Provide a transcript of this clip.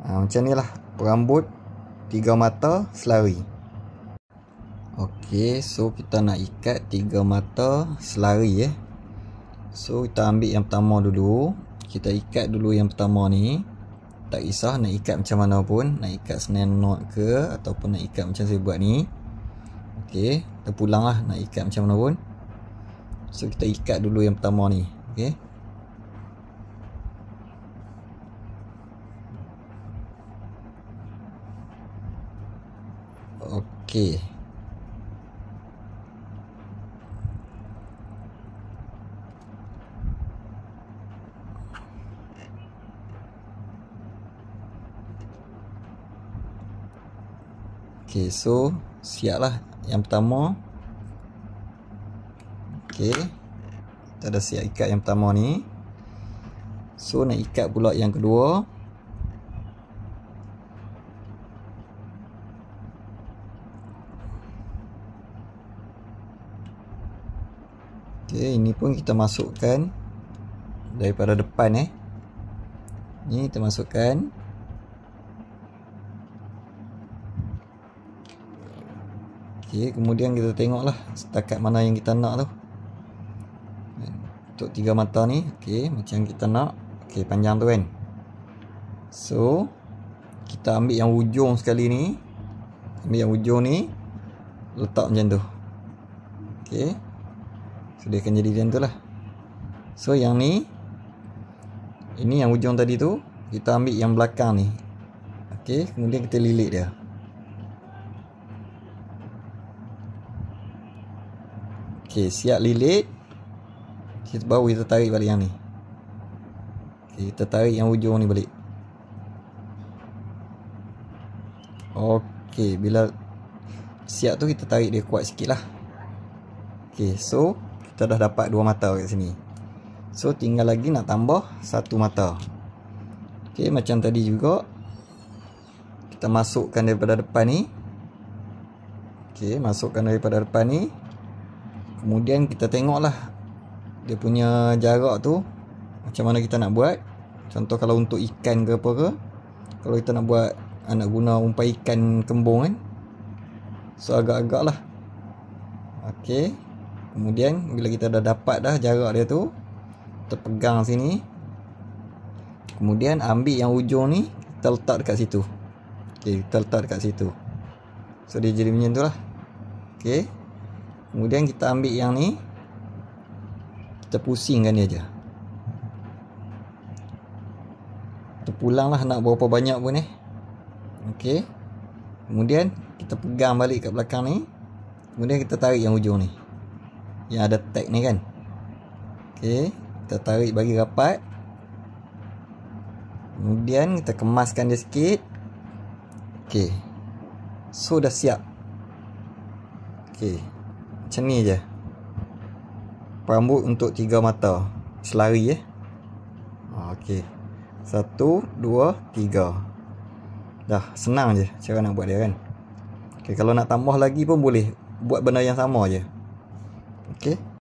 Macam ni lah rambut 3 mata selari. Okey, so kita nak ikat 3 mata selari So kita ambil yang pertama dulu. Kita ikat dulu yang pertama ni. Tak kisah nak ikat macam mana pun, nak ikat snare knot ke ataupun nak ikat macam saya buat ni. Okey, kita pulang lah nak ikat macam mana pun. So kita ikat dulu yang pertama ni. Okey, okey. Okey, so siap lah yang pertama. Okey, kita dah siap ikat yang pertama ni. So nak ikat pula yang kedua. Okey, ini pun kita masukkan daripada depan ni kita masukkan. Okey, kemudian kita tengoklah setakat mana yang kita nak tu. Untuk 3 mata ni, okey, macam kita nak. Okey, panjang tu kan. So, kita ambil yang hujung sekali ni. Ambil yang hujung ni, letak macam tu. Okey. So, dia akan jadi macam tu lah. So, yang ni, ini yang hujung tadi tu, kita ambil yang belakang ni. Okey, kemudian kita lilit dia. Okey, siap lilit. Baru kita tarik balik yang ni. Okey, kita tarik yang hujung ni balik. Okey, bila siap tu kita tarik dia kuat sikit lah. Okey, so kita dah dapat 2 mata kat sini. So tinggal lagi nak tambah 1 mata. Okey, macam tadi juga. Kita masukkan daripada depan ni. Okey, masukkan daripada depan ni. Kemudian kita tengoklah dia punya jarak tu macam mana kita nak buat. Contoh kalau untuk ikan ke apa ke, kalau kita nak buat, nak guna umpai ikan kembung kan, so agak-agak lah. Okey, kemudian bila kita dah dapat dah jarak dia tu, kita pegang sini, kemudian ambil yang hujung ni, kita letak dekat situ. Okey, kita letak dekat situ. So dia jadi macam tu lah. Okey, kemudian kita ambil yang ni, kita pusingkan dia je. Kita pulang lah nak berapa banyak pun Okey, kemudian kita pegang balik kat belakang ni. Kemudian kita tarik yang hujung ni, yang ada tag ni kan. Okey, kita tarik bagi rapat. Kemudian kita kemaskan dia sikit. Okey, so dah siap. Okey, macam ni je rambut untuk 3 mata selari Okey, 1, 2, 3. Dah senang je cara nak buat dia kan. Okey, kalau nak tambah lagi pun boleh buat benda yang sama je. Okey.